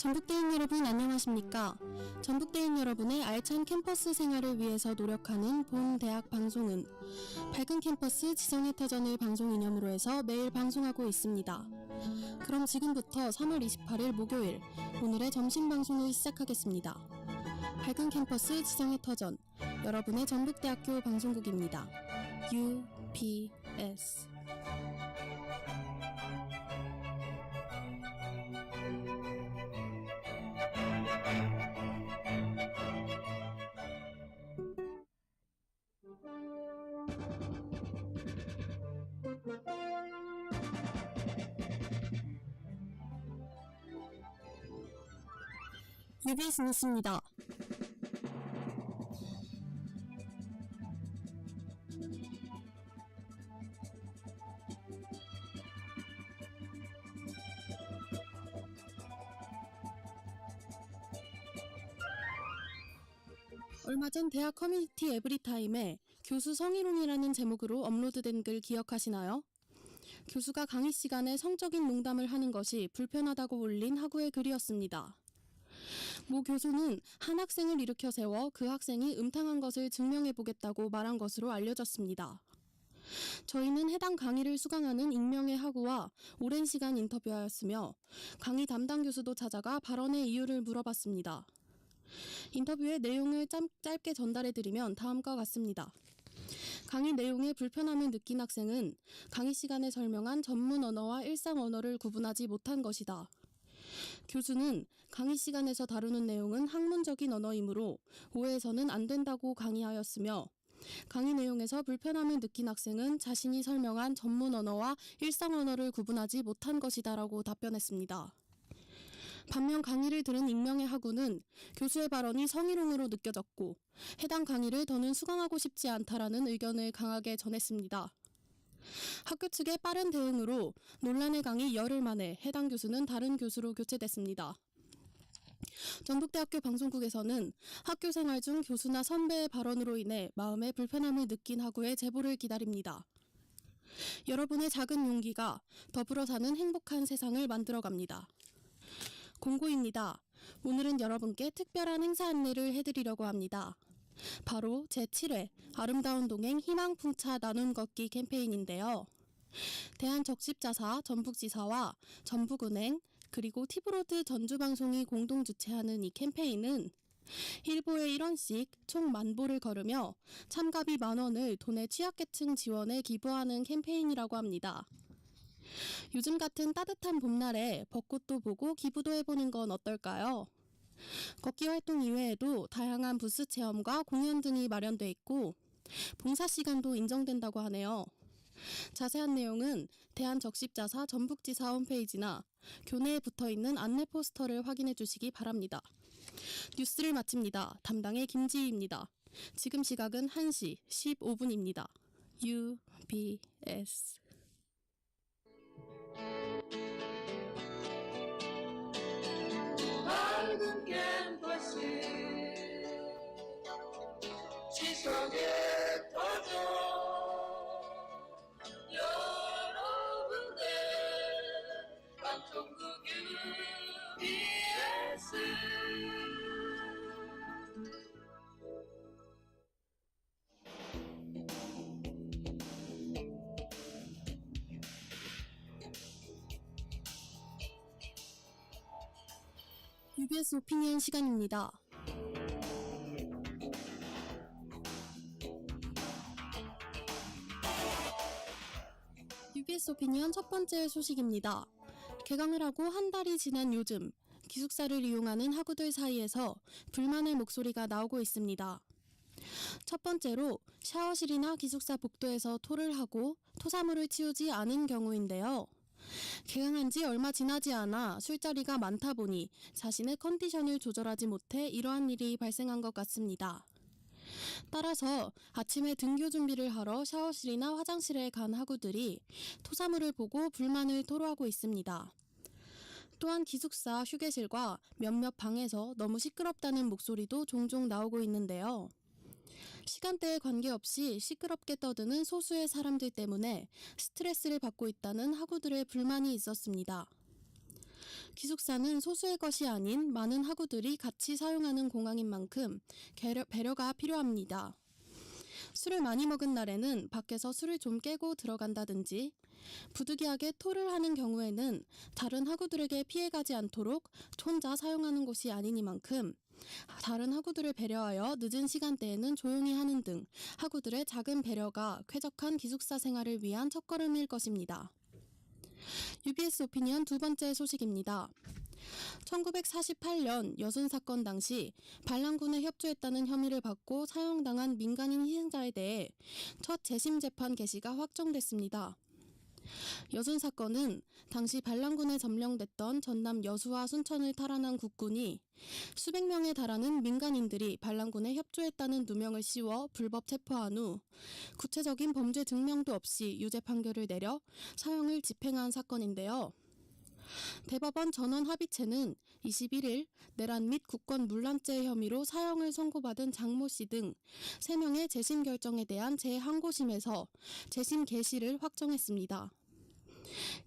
전북대인 여러분 안녕하십니까? 전북대인 여러분의 알찬 캠퍼스 생활을 위해서 노력하는 본 대학 방송은 밝은 캠퍼스 지성의 터전을 방송 이념으로 해서 매일 방송하고 있습니다. 그럼 지금부터 3월 28일 목요일 오늘의 점심 방송을 시작하겠습니다. 밝은 캠퍼스 지성의 터전 여러분의 전북대학교 방송국입니다. UPS UBS 뉴스입니다. 얼마 전 대학 커뮤니티 에브리타임에 교수 성희롱이라는 제목으로 업로드된 글 기억하시나요? 교수가 강의 시간에 성적인 농담을 하는 것이 불편하다고 올린 학우의 글이었습니다. 모 교수는 한 학생을 일으켜 세워 그 학생이 음탕한 것을 증명해보겠다고 말한 것으로 알려졌습니다. 저희는 해당 강의를 수강하는 익명의 학우와 오랜 시간 인터뷰하였으며 강의 담당 교수도 찾아가 발언의 이유를 물어봤습니다. 인터뷰의 내용을 짧게 전달해드리면 다음과 같습니다. 강의 내용에 불편함을 느낀 학생은 강의 시간에 설명한 전문 언어와 일상 언어를 구분하지 못한 것이다. 교수는 강의 시간에서 다루는 내용은 학문적인 언어이므로 오해해서는 안 된다고 강의하였으며 강의 내용에서 불편함을 느낀 학생은 자신이 설명한 전문 언어와 일상 언어를 구분하지 못한 것이다라고 답변했습니다. 반면 강의를 들은 익명의 학우는 교수의 발언이 성희롱으로 느껴졌고 해당 강의를 더는 수강하고 싶지 않다라는 의견을 강하게 전했습니다. 학교 측의 빠른 대응으로 논란의 강의 열흘 만에 해당 교수는 다른 교수로 교체됐습니다. 전북대학교 방송국에서는 학교 생활 중 교수나 선배의 발언으로 인해 마음에 불편함을 느낀 학우의 제보를 기다립니다. 여러분의 작은 용기가 더불어 사는 행복한 세상을 만들어갑니다. 공고입니다. 오늘은 여러분께 특별한 행사 안내를 해드리려고 합니다. 바로 제7회 아름다운 동행 희망풍차 나눔 걷기 캠페인인데요. 대한적십자사 전북지사와 전북은행 그리고 티브로드 전주방송이 공동 주최하는 이 캠페인은 1보에 1원씩 총 10,000보를 걸으며 참가비 10,000원을 돈의 취약계층 지원에 기부하는 캠페인이라고 합니다. 요즘 같은 따뜻한 봄날에 벚꽃도 보고 기부도 해보는 건 어떨까요? 걷기 활동 이외에도 다양한 부스 체험과 공연 등이 마련돼 있고 봉사 시간도 인정된다고 하네요. 자세한 내용은 대한적십자사 전북지사 홈페이지나 교내에 붙어있는 안내 포스터를 확인해 주시기 바랍니다. 뉴스를 마칩니다. 담당의 김지희입니다. 지금 시각은 1시 15분입니다. UBS 밝은 캠퍼스 지성의 터전 여러분의 방송국 UBS UBS 오피니언 시간입니다. UBS 오피니언 첫 번째 소식입니다. 개강을 하고 한 달이 지난 요즘 기숙사를 이용하는 학우들 사이에서 불만의 목소리가 나오고 있습니다. 첫 번째로 샤워실이나 기숙사 복도에서 토를 하고 토사물을 치우지 않은 경우인데요. 개강한 지 얼마 지나지 않아 술자리가 많다 보니 자신의 컨디션을 조절하지 못해 이러한 일이 발생한 것 같습니다. 따라서 아침에 등교 준비를 하러 샤워실이나 화장실에 간 학우들이 토사물을 보고 불만을 토로하고 있습니다. 또한 기숙사 휴게실과 몇몇 방에서 너무 시끄럽다는 목소리도 종종 나오고 있는데요. 시간대에 관계없이 시끄럽게 떠드는 소수의 사람들 때문에 스트레스를 받고 있다는 학우들의 불만이 있었습니다. 기숙사는 소수의 것이 아닌 많은 학우들이 같이 사용하는 공항인 만큼 배려가 필요합니다. 술을 많이 먹은 날에는 밖에서 술을 좀 깨고 들어간다든지, 부득이하게 토를 하는 경우에는 다른 학우들에게 피해가지 않도록 혼자 사용하는 곳이 아니니만큼 다른 학우들을 배려하여 늦은 시간대에는 조용히 하는 등 학우들의 작은 배려가 쾌적한 기숙사 생활을 위한 첫걸음일 것입니다. UBS 오피니언 두 번째 소식입니다. 1948년 여순 사건 당시 반란군에 협조했다는 혐의를 받고 사형당한 민간인 희생자에 대해 첫 재심 재판 개시가 확정됐습니다. 여순 사건은 당시 반란군에 점령됐던 전남 여수와 순천을 탈환한 국군이 수백 명에 달하는 민간인들이 반란군에 협조했다는 누명을 씌워 불법 체포한 후 구체적인 범죄 증명도 없이 유죄 판결을 내려 사형을 집행한 사건인데요. 대법원 전원 합의체는 21일 내란 및 국권 문란죄 혐의로 사형을 선고받은 장모 씨 등 3명의 재심 결정에 대한 재항고심에서 재심 개시를 확정했습니다.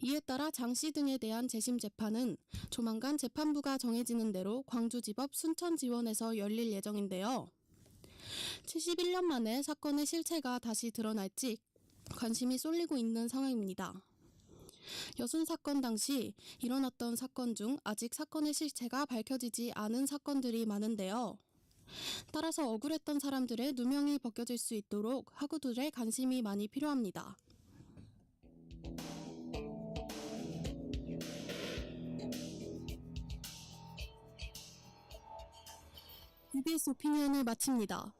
이에 따라 장 씨 등에 대한 재심 재판은 조만간 재판부가 정해지는 대로 광주지법 순천지원에서 열릴 예정인데요. 71년 만에 사건의 실체가 다시 드러날지 관심이 쏠리고 있는 상황입니다. 여순 사건 당시 일어났던 사건 중 아직 사건의 실체가 밝혀지지 않은 사건들이 많은데요. 따라서 억울했던 사람들의 누명이 벗겨질 수 있도록 학우들의 관심이 많이 필요합니다. UBS 오피니언을 마칩니다.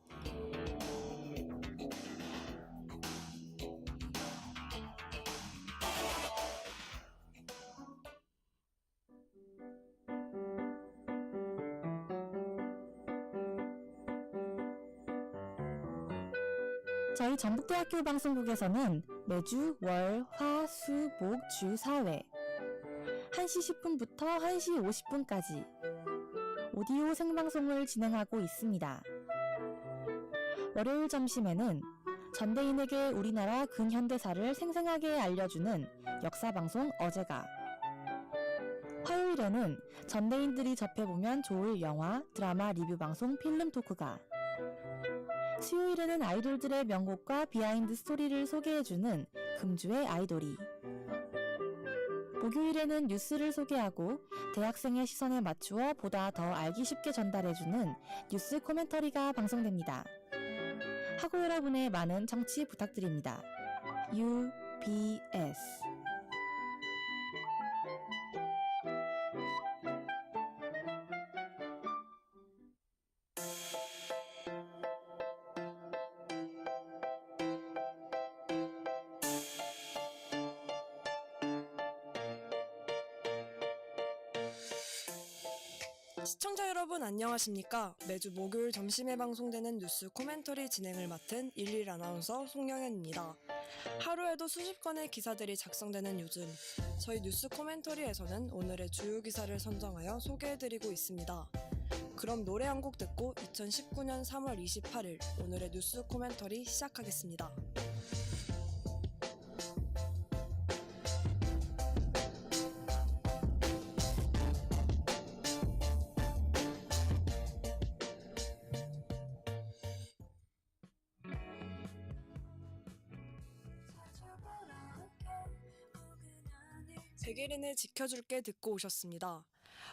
저희 전북대학교 방송국에서는 매주 월, 화, 수, 목, 주 4회 1시 10분부터 1시 50분까지 오디오 생방송을 진행하고 있습니다. 월요일 점심에는 전대인에게 우리나라 근현대사를 생생하게 알려주는 역사방송 어제가, 화요일에는 전대인들이 접해보면 좋을 영화, 드라마 리뷰 방송 필름 토크가, 수요일에는 아이돌들의 명곡과 비하인드 스토리를 소개해주는 금주의 아이돌이, 목요일에는 뉴스를 소개하고 대학생의 시선에 맞추어 보다 더 알기 쉽게 전달해주는 뉴스 코멘터리가 방송됩니다. 학우 여러분의 많은 청취 부탁드립니다. UBS 시청자 여러분 안녕하십니까? 매주 목요일 점심에 방송되는 뉴스 코멘터리 진행을 맡은 11 아나운서 송영현입니다. 하루에도 수십 건의 기사들이 작성되는 요즘, 저희 뉴스 코멘터리에서는 오늘의 주요 기사를 선정하여 소개해드리고 있습니다. 그럼 노래 한 곡 듣고 2019년 3월 28일 오늘의 뉴스 코멘터리 시작하겠습니다. 백예린의 지켜줄게 듣고 오셨습니다.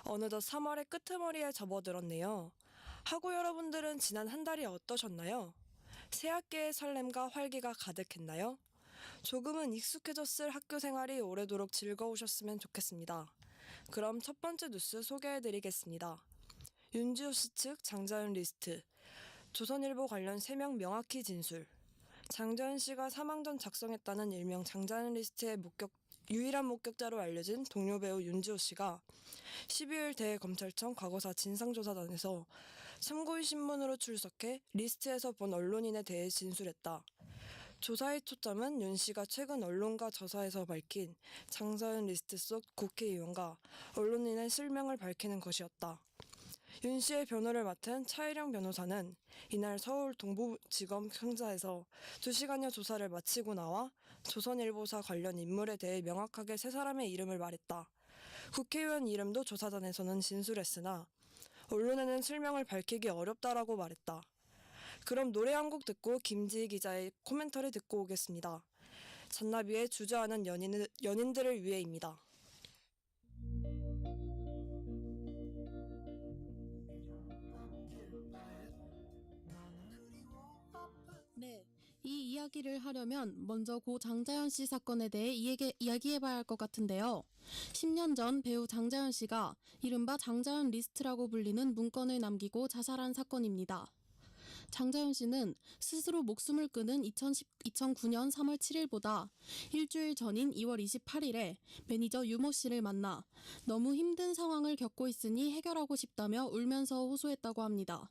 어느덧 3월의 끄트머리에 접어들었네요. 학우 여러분들은 지난 한 달이 어떠셨나요? 새학기의 설렘과 활기가 가득했나요? 조금은 익숙해졌을 학교 생활이 오래도록 즐거우셨으면 좋겠습니다. 그럼 첫 번째 뉴스 소개해드리겠습니다. 윤지호 씨 측 장자연 리스트, 조선일보 관련 3명 명확히 진술. 장자연 씨가 사망 전 작성했다는 일명 장자연 리스트의 유일한 목격자로 알려진 동료 배우 윤지호 씨가 12일 대검찰청 과거사 진상조사단에서 참고인 신문으로 출석해 리스트에서 본 언론인에 대해 진술했다. 조사의 초점은 윤 씨가 최근 언론과 저사에서 밝힌 장자연 리스트 속 국회의원과 언론인의 실명을 밝히는 것이었다. 윤 씨의 변호를 맡은 차일영 변호사는 이날 서울 동부지검 형사에서 2시간여 조사를 마치고 나와 조선일보사 관련 인물에 대해 명확하게 3사람의 이름을 말했다. 국회의원 이름도 조사단에서는 진술했으나 언론에는 실명을 밝히기 어렵다라고 말했다. 그럼 노래 한 곡 듣고 김지희 기자의 코멘터를 듣고 오겠습니다. 잔나비의 주저하는 연인들을 위해입니다. 네, 이 이야기를 하려면 먼저 고 장자연 씨 사건에 대해 이야기해봐야 할 것 같은데요. 10년 전 배우 장자연 씨가 이른바 장자연 리스트라고 불리는 문건을 남기고 자살한 사건입니다. 장자연 씨는 스스로 목숨을 끊은 2009년 3월 7일보다 일주일 전인 2월 28일에 매니저 유모 씨를 만나 너무 힘든 상황을 겪고 있으니 해결하고 싶다며 울면서 호소했다고 합니다.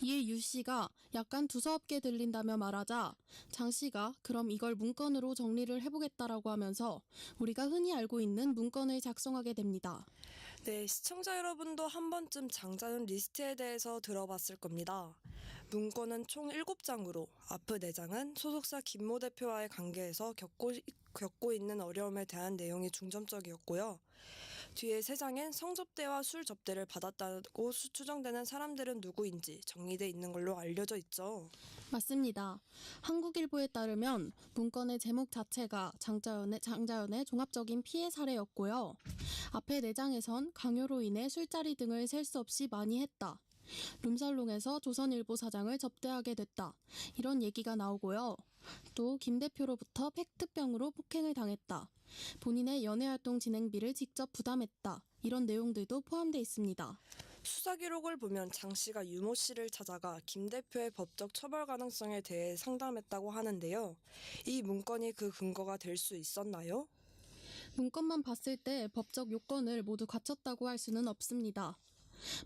이에 유 씨가 약간 두서없게 들린다며 말하자 장 씨가 그럼 이걸 문건으로 정리를 해보겠다라고 하면서 우리가 흔히 알고 있는 문건을 작성하게 됩니다. 네, 시청자 여러분도 한 번쯤 장자연 리스트에 대해서 들어봤을 겁니다. 문건은 총 7장으로 앞의 4장은 소속사 김모 대표와의 관계에서 겪고 있는 어려움에 대한 내용이 중점적이었고요. 뒤에 3장엔 성접대와 술 접대를 받았다고 추정되는 사람들은 누구인지 정리돼 있는 걸로 알려져 있죠. 맞습니다. 한국일보에 따르면 문건의 제목 자체가 장자연의 종합적인 피해 사례였고요. 앞에 4장에선 강요로 인해 술자리 등을 셀 수 없이 많이 했다. 룸살롱에서 조선일보 사장을 접대하게 됐다. 이런 얘기가 나오고요. 또 김 대표로부터 팩트병으로 폭행을 당했다. 본인의 연애활동 진행비를 직접 부담했다. 이런 내용들도 포함되어 있습니다. 수사 기록을 보면 장 씨가 유모 씨를 찾아가 김 대표의 법적 처벌 가능성에 대해 상담했다고 하는데요. 이 문건이 그 근거가 될 수 있었나요? 문건만 봤을 때 법적 요건을 모두 갖췄다고 할 수는 없습니다.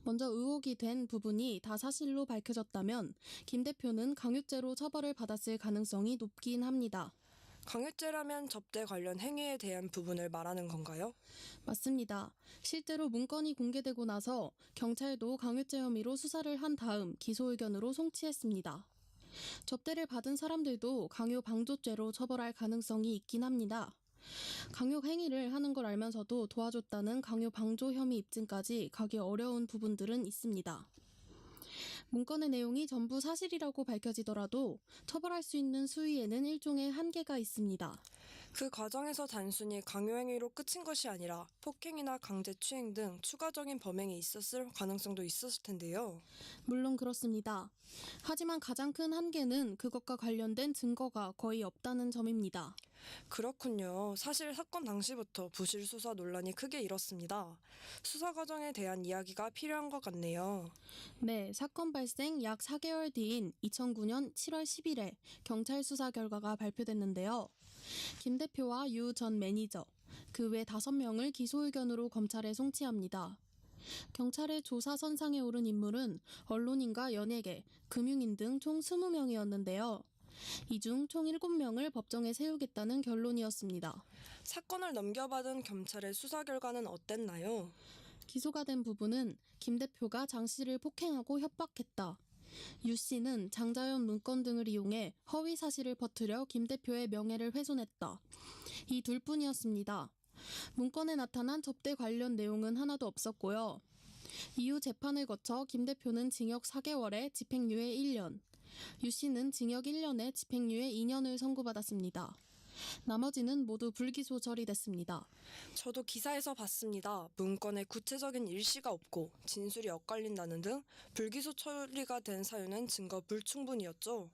먼저 의혹이 된 부분이 다 사실로 밝혀졌다면 김 대표는 강요죄로 처벌을 받았을 가능성이 높긴 합니다. 강요죄라면 접대 관련 행위에 대한 부분을 말하는 건가요? 맞습니다. 실제로 문건이 공개되고 나서 경찰도 강요죄 혐의로 수사를 한 다음 기소 의견으로 송치했습니다. 접대를 받은 사람들도 강요 방조죄로 처벌할 가능성이 있긴 합니다. 강요 행위를 하는 걸 알면서도 도와줬다는 강요 방조 혐의 입증까지 가기 어려운 부분들은 있습니다. 문건의 내용이 전부 사실이라고 밝혀지더라도 처벌할 수 있는 수위에는 일종의 한계가 있습니다. 그 과정에서 단순히 강요행위로 끝인 것이 아니라 폭행이나 강제추행 등 추가적인 범행이 있었을 가능성도 있었을 텐데요. 물론 그렇습니다. 하지만 가장 큰 한계는 그것과 관련된 증거가 거의 없다는 점입니다. 그렇군요. 사실 사건 당시부터 부실 수사 논란이 크게 일었습니다. 수사 과정에 대한 이야기가 필요한 것 같네요. 네, 사건 발생 약 4개월 뒤인 2009년 7월 10일에 경찰 수사 결과가 발표됐는데요. 김 대표와 유 전 매니저, 그 외 5명을 기소 의견으로 검찰에 송치합니다. 경찰의 조사 선상에 오른 인물은 언론인과 연예계, 금융인 등 총 20명이었는데요. 이 중 총 7명을 법정에 세우겠다는 결론이었습니다. 사건을 넘겨받은 검찰의 수사 결과는 어땠나요? 기소가 된 부분은 김 대표가 장 씨를 폭행하고 협박했다. 유 씨는 장자연 문건 등을 이용해 허위 사실을 퍼뜨려 김 대표의 명예를 훼손했다. 이 둘뿐이었습니다. 문건에 나타난 접대 관련 내용은 하나도 없었고요. 이후 재판을 거쳐 김 대표는 징역 4개월에 집행유예 1년, 유 씨는 징역 1년에 집행유예 2년을 선고받았습니다. 나머지는 모두 불기소 처리됐습니다. 저도 기사에서 봤습니다. 문건에 구체적인 일시가 없고 진술이 엇갈린다는 등 불기소 처리가 된 사유는 증거 불충분이었죠.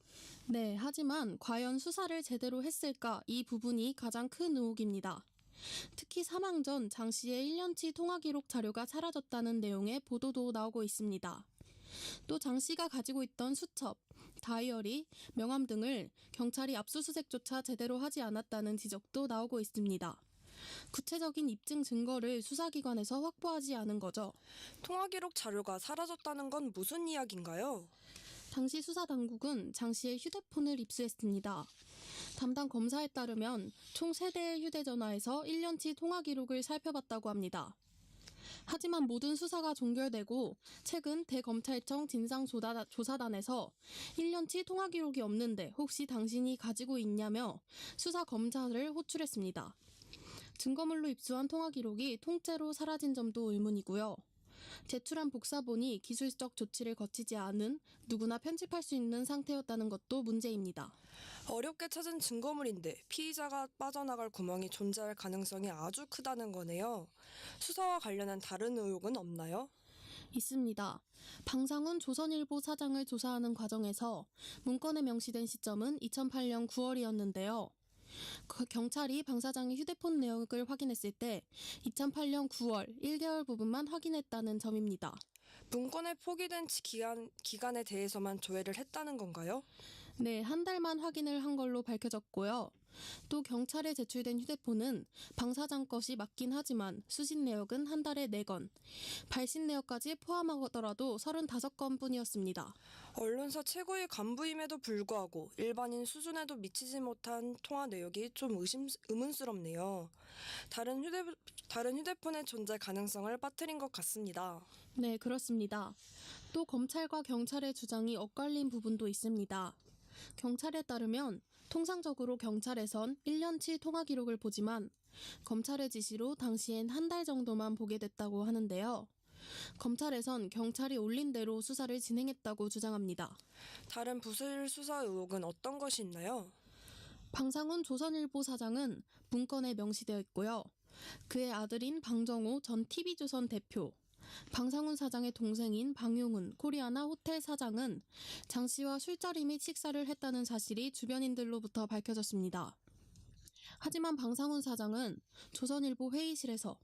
네, 하지만 과연 수사를 제대로 했을까? 이 부분이 가장 큰 의혹입니다. 특히 사망 전 장 씨의 1년치 통화 기록 자료가 사라졌다는 내용의 보도도 나오고 있습니다. 또 장 씨가 가지고 있던 수첩, 다이어리, 명함 등을 경찰이 압수수색조차 제대로 하지 않았다는 지적도 나오고 있습니다. 구체적인 입증 증거를 수사기관에서 확보하지 않은 거죠. 통화 기록 자료가 사라졌다는 건 무슨 이야기인가요? 당시 수사당국은 장 씨의 휴대폰을 입수했습니다. 담당 검사에 따르면 총 3대의 휴대전화에서 1년치 통화 기록을 살펴봤다고 합니다. 하지만 모든 수사가 종결되고 최근 대검찰청 진상조사단에서 1년치 통화 기록이 없는데 혹시 당신이 가지고 있냐며 수사 검사를 호출했습니다. 증거물로 입수한 통화 기록이 통째로 사라진 점도 의문이고요. 제출한 복사본이 기술적 조치를 거치지 않은 누구나 편집할 수 있는 상태였다는 것도 문제입니다. 어렵게 찾은 증거물인데 피의자가 빠져나갈 구멍이 존재할 가능성이 아주 크다는 거네요. 수사와 관련한 다른 의혹은 없나요? 있습니다. 방상훈 조선일보 사장을 조사하는 과정에서 문건에 명시된 시점은 2008년 9월이었는데요. 경찰이 방 사장의 휴대폰 내역을 확인했을 때 2008년 9월 1개월 부분만 확인했다는 점입니다. 문건에 포기된 기간에 대해서만 조회를 했다는 건가요? 네, 한 달만 확인을 한 걸로 밝혀졌고요. 또 경찰에 제출된 휴대폰은 방 사장 것이 맞긴 하지만 수신 내역은 한 달에 4건, 발신 내역까지 포함하더라도 35건 뿐이었습니다. 언론사 최고의 간부임에도 불구하고 일반인 수준에도 미치지 못한 통화 내역이 좀 의문스럽네요. 다른 휴대폰의 존재 가능성을 빠뜨린 것 같습니다. 네, 그렇습니다. 또 검찰과 경찰의 주장이 엇갈린 부분도 있습니다. 경찰에 따르면 통상적으로 경찰에선 1년치 통화 기록을 보지만 검찰의 지시로 당시엔 한 달 정도만 보게 됐다고 하는데요. 검찰에선 경찰이 올린 대로 수사를 진행했다고 주장합니다. 다른 부실 수사 의혹은 어떤 것이 있나요? 방상훈 조선일보 사장은 문건에 명시되어 있고요. 그의 아들인 방정호 전 TV조선 대표, 방상훈 사장의 동생인 방용훈 코리아나 호텔 사장은 장 씨와 술자리 및 식사를 했다는 사실이 주변인들로부터 밝혀졌습니다. 하지만 방상훈 사장은 조선일보 회의실에서,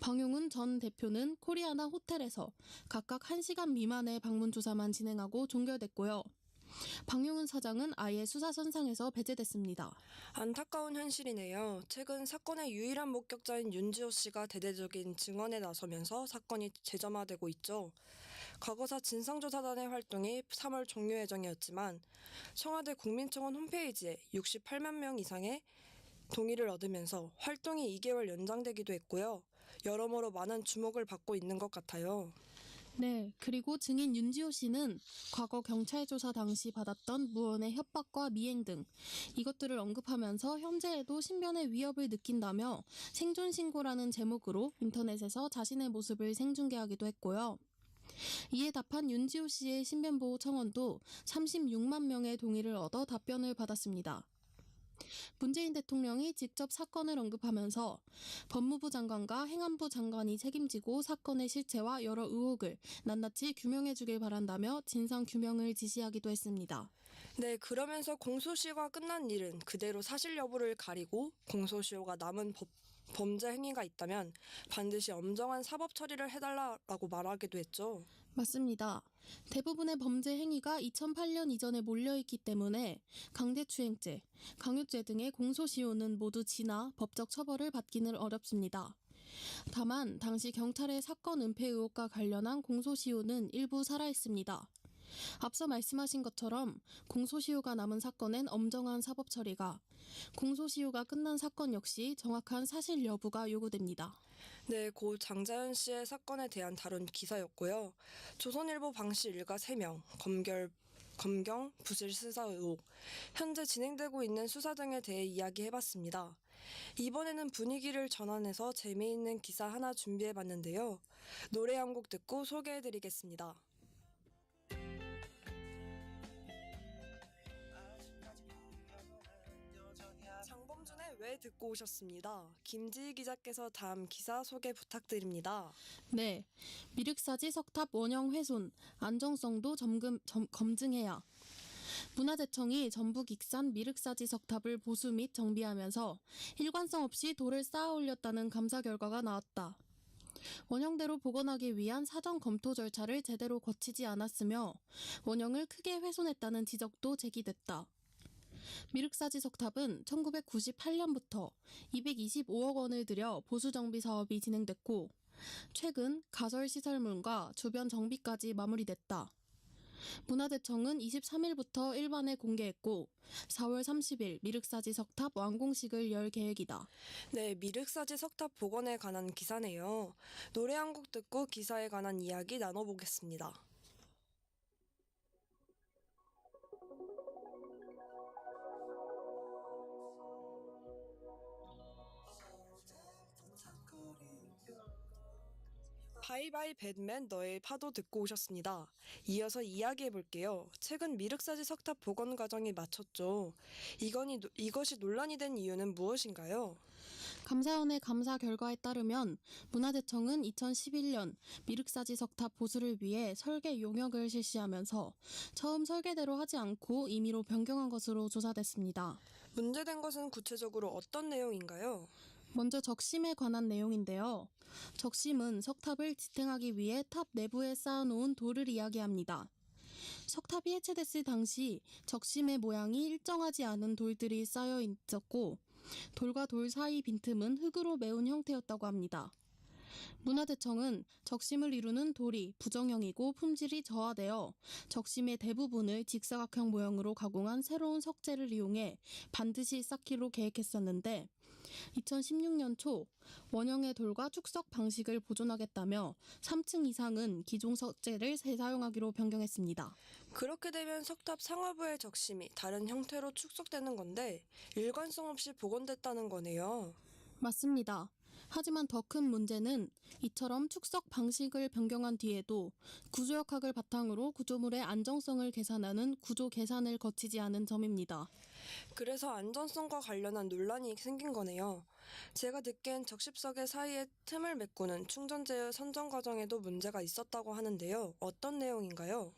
방용훈 전 대표는 코리아나 호텔에서 각각 1시간 미만의 방문 조사만 진행하고 종결됐고요. 방용훈 사장은 아예 수사선상에서 배제됐습니다. 안타까운 현실이네요. 최근 사건의 유일한 목격자인 윤지호 씨가 대대적인 증언에 나서면서 사건이 재점화되고 있죠. 과거사 진상조사단의 활동이 3월 종료 예정이었지만 청와대 국민청원 홈페이지에 68만 명 이상의 동의를 얻으면서 활동이 2개월 연장되기도 했고요. 여러모로 많은 주목을 받고 있는 것 같아요. 네, 그리고 증인 윤지호 씨는 과거 경찰 조사 당시 받았던 무언의 협박과 미행 등 이것들을 언급하면서 현재에도 신변의 위협을 느낀다며 생존 신고라는 제목으로 인터넷에서 자신의 모습을 생중계하기도 했고요. 이에 답한 윤지호 씨의 신변보호 청원도 36만 명의 동의를 얻어 답변을 받았습니다. 문재인 대통령이 직접 사건을 언급하면서 법무부 장관과 행안부 장관이 책임지고 사건의 실체와 여러 의혹을 낱낱이 규명해 주길 바란다며 진상 규명을 지시하기도 했습니다. 네, 그러면서 공소시효가 끝난 일은 그대로 사실 여부를 가리고 공소시효가 남은 범죄 행위가 있다면 반드시 엄정한 사법 처리를 해달라고 말하기도 했죠. 맞습니다. 대부분의 범죄 행위가 2008년 이전에 몰려있기 때문에 강제추행죄, 강요죄 등의 공소시효는 모두 지나 법적 처벌을 받기는 어렵습니다. 다만 당시 경찰의 사건 은폐 의혹과 관련한 공소시효는 일부 살아있습니다. 앞서 말씀하신 것처럼 공소시효가 남은 사건엔 엄정한 사법 처리가, 공소시효가 끝난 사건 역시 정확한 사실 여부가 요구됩니다. 네, 고 장자연 씨의 사건에 대한 다룬 기사였고요. 조선일보 방씨 일가 3명, 검경 부실 수사 의혹, 현재 진행되고 있는 수사 등에 대해 이야기해봤습니다. 이번에는 분위기를 전환해서 재미있는 기사 하나 준비해봤는데요. 노래 한 곡 듣고 소개해드리겠습니다. 장범준의 왜 듣고 오셨습니다. 김지희 기자께서 다음 기사 소개 부탁드립니다. 네, 미륵사지 석탑 원형 훼손, 안정성도 검증해야. 문화재청이 전북 익산 미륵사지 석탑을 보수 및 정비하면서 일관성 없이 돌을 쌓아 올렸다는 감사 결과가 나왔다. 원형대로 복원하기 위한 사전 검토 절차를 제대로 거치지 않았으며 원형을 크게 훼손했다는 지적도 제기됐다. 미륵사지 석탑은 1998년부터 225억 원을 들여 보수 정비 사업이 진행됐고 최근 가설 시설물과 주변 정비까지 마무리됐다. 문화재청은 23일부터 일반에 공개했고 4월 30일 미륵사지 석탑 완공식을 열 계획이다. 네, 미륵사지 석탑 복원에 관한 기사네요. 노래 한 곡 듣고 기사에 관한 이야기 나눠보겠습니다. 바이바이 배트맨 너의 파도 듣고 오셨습니다. 이어서 이야기해 볼게요. 최근 미륵사지 석탑 복원 과정이 마쳤죠. 이것이 논란이 된 이유는 무엇인가요? 감사원의 감사 결과에 따르면 문화재청은 2011년 미륵사지 석탑 보수를 위해 설계 용역을 실시하면서 처음 설계대로 하지 않고 임의로 변경한 것으로 조사됐습니다. 문제된 것은 구체적으로 어떤 내용인가요? 먼저 적심에 관한 내용인데요. 적심은 석탑을 지탱하기 위해 탑 내부에 쌓아놓은 돌을 이야기합니다. 석탑이 해체됐을 당시 적심의 모양이 일정하지 않은 돌들이 쌓여 있었고 돌과 돌 사이 빈틈은 흙으로 메운 형태였다고 합니다. 문화재청은 적심을 이루는 돌이 부정형이고 품질이 저하되어 적심의 대부분을 직사각형 모형으로 가공한 새로운 석재를 이용해 반드시 쌓기로 계획했었는데 2016년 초 원형의 돌과 축석 방식을 보존하겠다며 3층 이상은 기존 석재를 재사용하기로 변경했습니다. 그렇게 되면 석탑 상하부의 적심이 다른 형태로 축소되는 건데 일관성 없이 복원됐다는 거네요. 맞습니다. 하지만 더 큰 문제는 이처럼 축석 방식을 변경한 뒤에도 구조역학을 바탕으로 구조물의 안정성을 계산하는 구조 계산을 거치지 않은 점입니다. 그래서 안전성과 관련한 논란이 생긴 거네요. 제가 듣기엔 적십석의 사이에 틈을 메꾸는 충전재의 선정 과정에도 문제가 있었다고 하는데요. 어떤 내용인가요?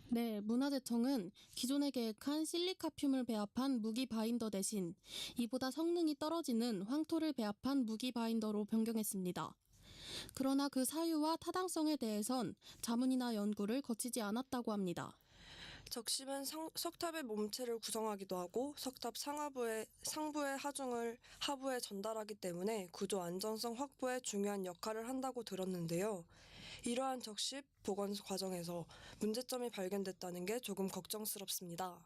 네, 문화재청은 기존에 계획한 실리카퓸을 배합한 무기 바인더 대신 이보다 성능이 떨어지는 황토를 배합한 무기 바인더로 변경했습니다. 그러나 그 사유와 타당성에 대해선 자문이나 연구를 거치지 않았다고 합니다. 적심은 석탑의 몸체를 구성하기도 하고 석탑 상부의 하중을 하부에 전달하기 때문에 구조 안정성 확보에 중요한 역할을 한다고 들었는데요. 이러한 적십 복원 과정에서 문제점이 발견됐다는 게 조금 걱정스럽습니다.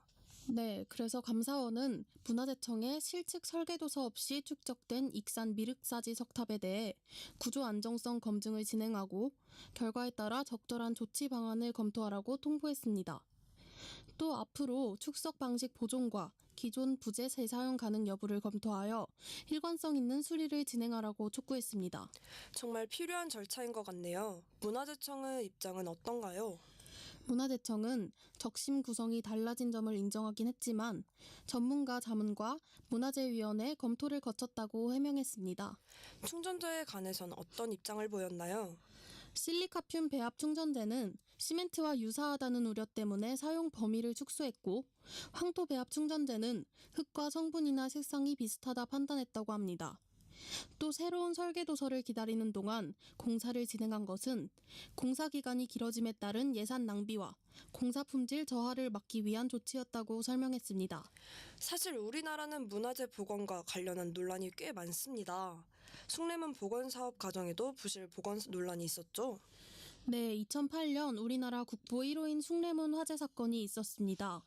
네, 그래서 감사원은 문화재청의 실측 설계도서 없이 축적된 익산 미륵사지 석탑에 대해 구조 안정성 검증을 진행하고 결과에 따라 적절한 조치 방안을 검토하라고 통보했습니다. 또 앞으로 축석 방식 보존과 기존 부재 재사용 가능 여부를 검토하여 일관성 있는 수리를 진행하라고 촉구했습니다. 정말 필요한 절차인 것 같네요. 문화재청의 입장은 어떤가요? 문화재청은 적심 구성이 달라진 점을 인정하긴 했지만 전문가 자문과 문화재위원회 검토를 거쳤다고 해명했습니다. 충전재에 관해선 어떤 입장을 보였나요? 실리카튬 배합 충전재는 시멘트와 유사하다는 우려 때문에 사용 범위를 축소했고 황토 배합 충전재는 흙과 성분이나 색상이 비슷하다 판단했다고 합니다. 또 새로운 설계도서를 기다리는 동안 공사를 진행한 것은 공사 기간이 길어짐에 따른 예산 낭비와 공사 품질 저하를 막기 위한 조치였다고 설명했습니다. 사실 우리나라는 문화재 복원과 관련한 논란이 꽤 많습니다. 숭례문 복원 사업 과정에도 부실 복원 논란이 있었죠. 네, 2008년 우리나라 국보 1호인 숭례문 화재 사건이 있었습니다.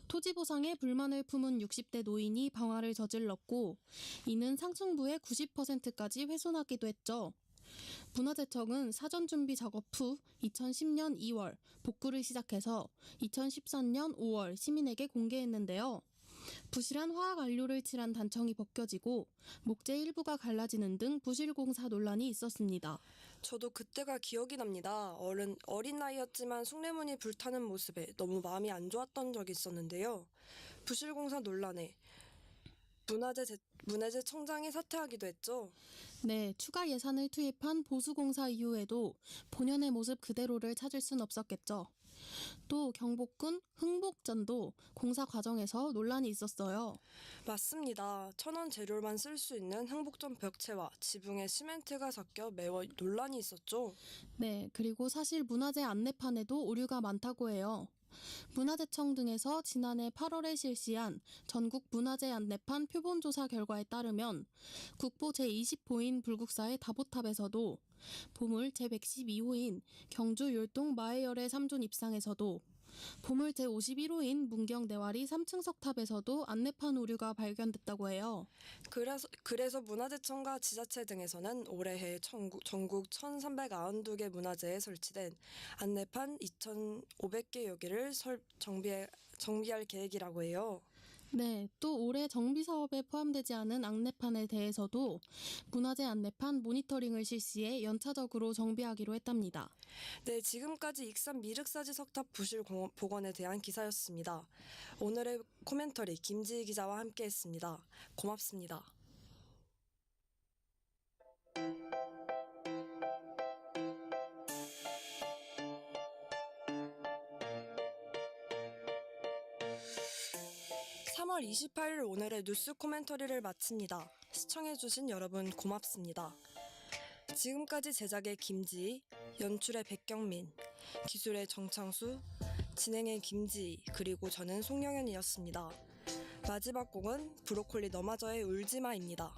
토지 보상에 불만을 품은 60대 노인이 방화를 저질렀고 이는 상층부의 90%까지 훼손하기도 했죠. 문화재청은 사전 준비 작업 후 2010년 2월 복구를 시작해서 2013년 5월 시민에게 공개했는데요. 부실한 화학 안료를 칠한 단청이 벗겨지고 목재 일부가 갈라지는 등 부실 공사 논란이 있었습니다. 저도 그때가 기억이 납니다. 어린 나이였지만 숭례문이 불타는 모습에 너무 마음이 안 좋았던 적이 있었는데요. 부실공사 논란에 문화재청장이 사퇴하기도 했죠. 네, 추가 예산을 투입한 보수공사 이후에도 본연의 모습 그대로를 찾을 순 없었겠죠. 또 경복군 흥복전도 공사 과정에서 논란이 있었어요. 맞습니다. 천원 재료만 쓸 수 있는 흥복전 벽체와 지붕에 시멘트가 섞여 매우 논란이 있었죠. 네, 그리고 사실 문화재 안내판에도 오류가 많다고 해요. 문화재청 등에서 지난해 8월에 실시한 전국 문화재 안내판 표본조사 결과에 따르면 국보 제20호인 불국사의 다보탑에서도 보물 제112호인 경주 율동 마해열의 3존 입상에서도 보물 제51호인 문경 내와리 3층 석탑에서도 안내판 오류가 발견됐다고 해요. 그래서 문화재청과 지자체 등에서는 올해해 전국 1,392개 문화재에 설치된 안내판 2,500개 여기를 정비할 계획이라고 해요. 네, 또 올해 정비 사업에 포함되지 않은 안내판에 대해서도 문화재 안내판 모니터링을 실시해 연차적으로 정비하기로 했답니다. 네, 지금까지 익산 미륵사지 석탑 부실 복원에 대한 기사였습니다. 오늘의 코멘터리 김지희 기자와 함께했습니다. 고맙습니다. (3월 28일) 오늘의 뉴스 코멘터리를 마칩니다. 시청해주신 여러분 고맙습니다. 지금까지 제작의 김지희, 연출의 백경민, 기술의 정창수, 진행의 김지희, 그리고 저는 송영현이었습니다. 마지막 곡은 브로콜리 너마저의 울지마입니다.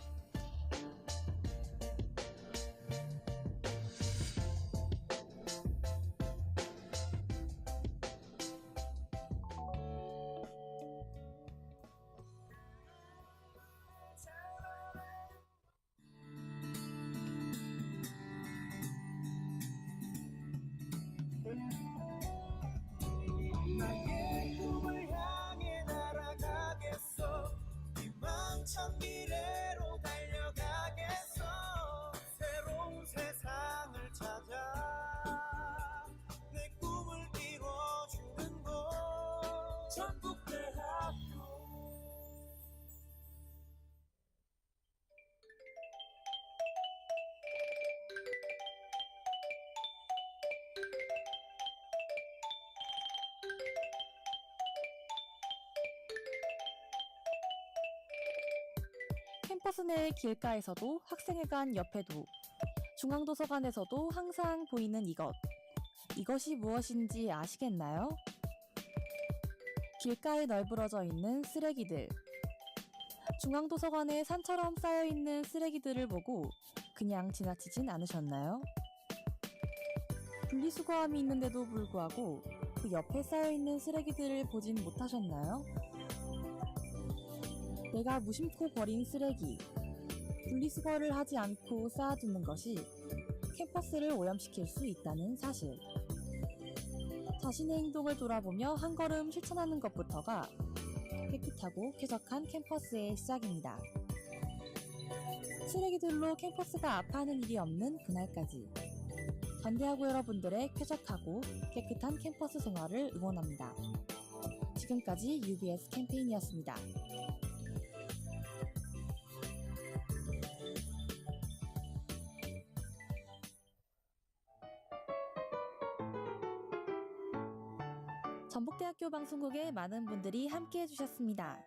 나의 꿈을 향해 날아가겠어. 희망찬 미래로 달려가겠어. 새로운 세상을 찾아 내 꿈을 이뤄주는 곳 전북대학교. 캠퍼스 내 길가에서도 학생회관 옆에도 중앙도서관에서도 항상 보이는 이것. 이것이 무엇인지 아시겠나요? 길가에 널브러져 있는 쓰레기들. 중앙도서관에 산처럼 쌓여있는 쓰레기들을 보고 그냥 지나치진 않으셨나요? 분리수거함이 있는데도 불구하고 그 옆에 쌓여있는 쓰레기들을 보진 못하셨나요? 내가 무심코 버린 쓰레기, 분리수거를 하지 않고 쌓아두는 것이 캠퍼스를 오염시킬 수 있다는 사실. 자신의 행동을 돌아보며 한 걸음 실천하는 것부터가 깨끗하고 쾌적한 캠퍼스의 시작입니다. 쓰레기들로 캠퍼스가 아파하는 일이 없는 그날까지 전대하고 여러분들의 쾌적하고 깨끗한 캠퍼스 생활을 응원합니다. 지금까지 UBS 캠페인이었습니다. 전북대학교 방송국에 많은 분들이 함께 해주셨습니다.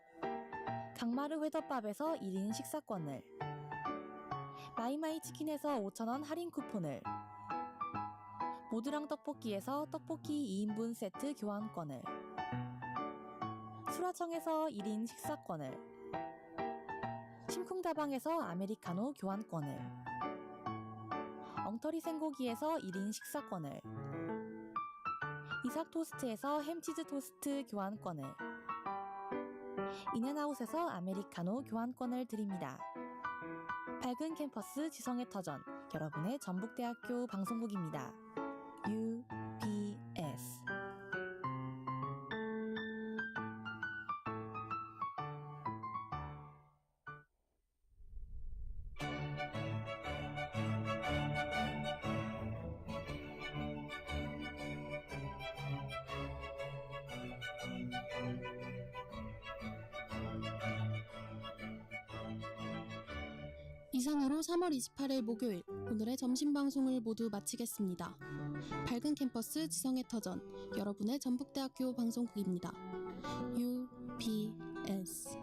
강마루 회덮밥에서 1인 식사권을, 마이마이 치킨에서 5,000원 할인 쿠폰을, 모두랑 떡볶이에서 떡볶이 2인분 세트 교환권을, 수라청에서 1인 식사권을, 심쿵다방에서 아메리카노 교환권을, 엉터리 생고기에서 1인 식사권을, 이삭토스트에서 햄치즈 토스트 교환권을, 인앤아웃에서 아메리카노 교환권을 드립니다. 밝은 캠퍼스 지성의 터전, 여러분의 전북대학교 방송국입니다. UBS. 이상으로 3월 28일 목요일 오늘의 점심 방송을 모두 마치겠습니다. 밝은 캠퍼스 지성의 터전, 여러분의 전북대학교 방송국입니다. UBS.